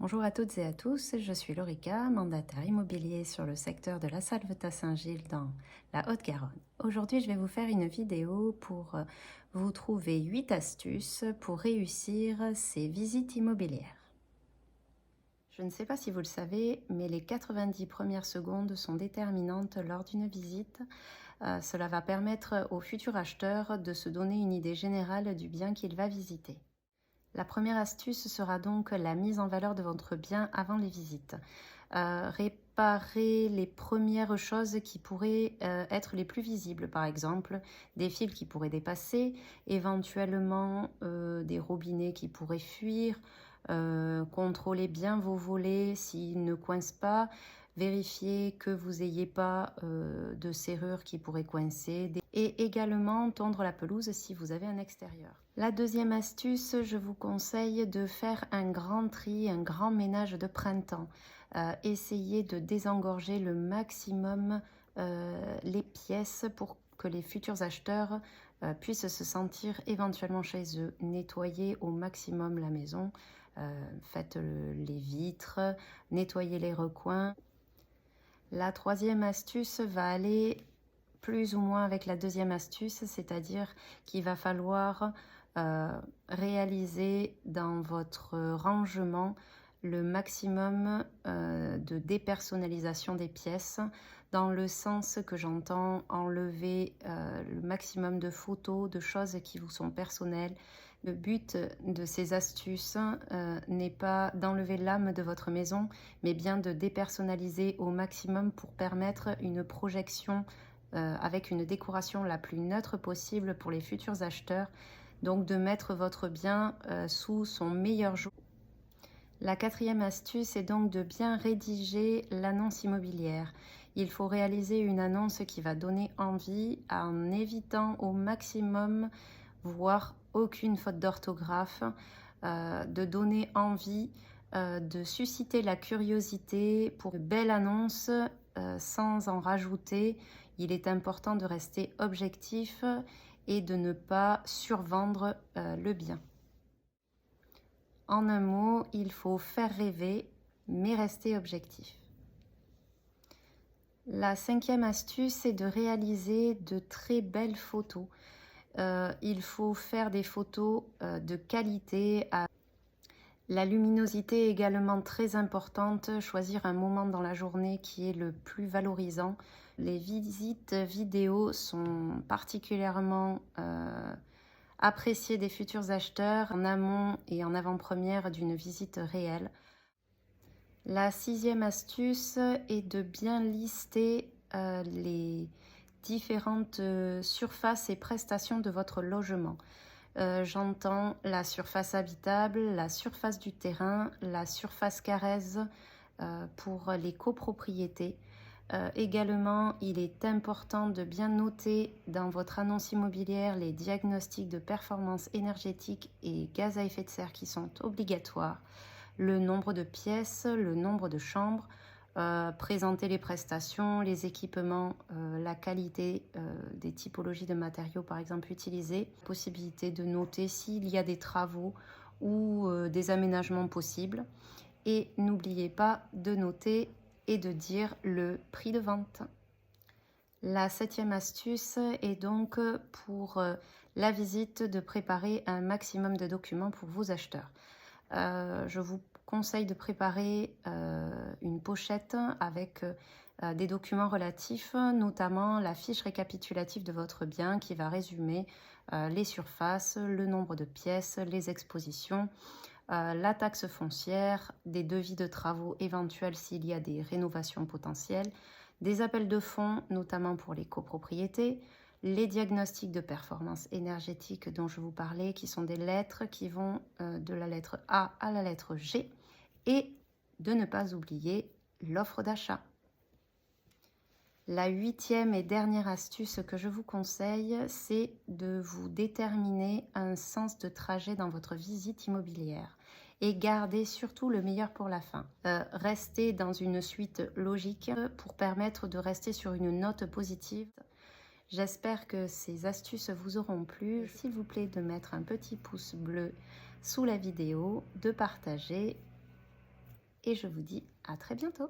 Bonjour à toutes et à tous, je suis Lorica, mandataire immobilier sur le secteur de la Salvetat-Saint-Gilles dans la Haute-Garonne. Aujourd'hui, je vais vous faire une vidéo pour vous trouver 8 astuces pour réussir ces visites immobilières. Je ne sais pas si vous le savez, mais les 90 premières secondes sont déterminantes lors d'une visite. Cela va permettre au futur acheteur de se donner une idée générale du bien qu'il va visiter. La première astuce sera donc la mise en valeur de votre bien avant les visites. Réparer les premières choses qui pourraient être les plus visibles, par exemple des fils qui pourraient dépasser, éventuellement des robinets qui pourraient fuir, contrôlez bien vos volets s'ils ne coincent pas, vérifiez que vous n'ayez pas de serrure qui pourrait coincer et également tondre la pelouse si vous avez un extérieur. La deuxième astuce, je vous conseille de faire un grand tri, un grand ménage de printemps. Essayez de désengorger le maximum les pièces pour que les futurs acheteurs puissent se sentir éventuellement chez eux. Nettoyez au maximum la maison, faites les vitres, nettoyez les recoins. La troisième astuce va aller plus ou moins avec la deuxième astuce, c'est-à-dire qu'il va falloir réaliser dans votre rangement le maximum de dépersonnalisation des pièces, dans le sens que j'entends enlever le maximum de photos, de choses qui vous sont personnelles. Le but de ces astuces n'est pas d'enlever l'âme de votre maison, mais bien de dépersonnaliser au maximum pour permettre une projection avec une décoration la plus neutre possible pour les futurs acheteurs, donc de mettre votre bien sous son meilleur jour. La quatrième astuce est donc de bien rédiger l'annonce immobilière. Il faut réaliser une annonce qui va donner envie en évitant au maximum, voire aucune faute d'orthographe, de donner envie, de susciter la curiosité pour une belle annonce sans en rajouter. Il est important de rester objectif et de ne pas survendre le bien. En un mot, il faut faire rêver, mais rester objectif. La cinquième astuce est de réaliser de très belles photos. Il faut faire des photos de qualité. La luminosité est également très importante. Choisir un moment dans la journée qui est le plus valorisant. Les visites vidéo sont particulièrement appréciées des futurs acheteurs en amont et en avant-première d'une visite réelle. La sixième astuce est de bien lister les différentes surfaces et prestations de votre logement. J'entends la surface habitable, la surface du terrain, la surface carrez pour les copropriétés. Également, il est important de bien noter dans votre annonce immobilière les diagnostics de performance énergétique et gaz à effet de serre qui sont obligatoires, le nombre de pièces, le nombre de chambres, présenter les prestations, les équipements, la qualité des typologies de matériaux par exemple utilisés, possibilité de noter s'il y a des travaux ou des aménagements possibles. Et n'oubliez pas de noter et de dire le prix de vente. La septième astuce est donc pour la visite de préparer un maximum de documents pour vos acheteurs. Je vous conseille de préparer une pochette avec des documents relatifs, notamment la fiche récapitulative de votre bien qui va résumer les surfaces, le nombre de pièces, les expositions, la taxe foncière, des devis de travaux éventuels s'il y a des rénovations potentielles, des appels de fonds, notamment pour les copropriétés, les diagnostics de performance énergétique dont je vous parlais, qui sont des lettres qui vont de la lettre A à la lettre G, et de ne pas oublier l'offre d'achat. La huitième et dernière astuce que je vous conseille, c'est de vous déterminer un sens de trajet dans votre visite immobilière et gardez surtout le meilleur pour la fin. Restez dans une suite logique pour permettre de rester sur une note positive. J'espère que ces astuces vous auront plu. S'il vous plaît de mettre un petit pouce bleu sous la vidéo, de partager et je vous dis à très bientôt.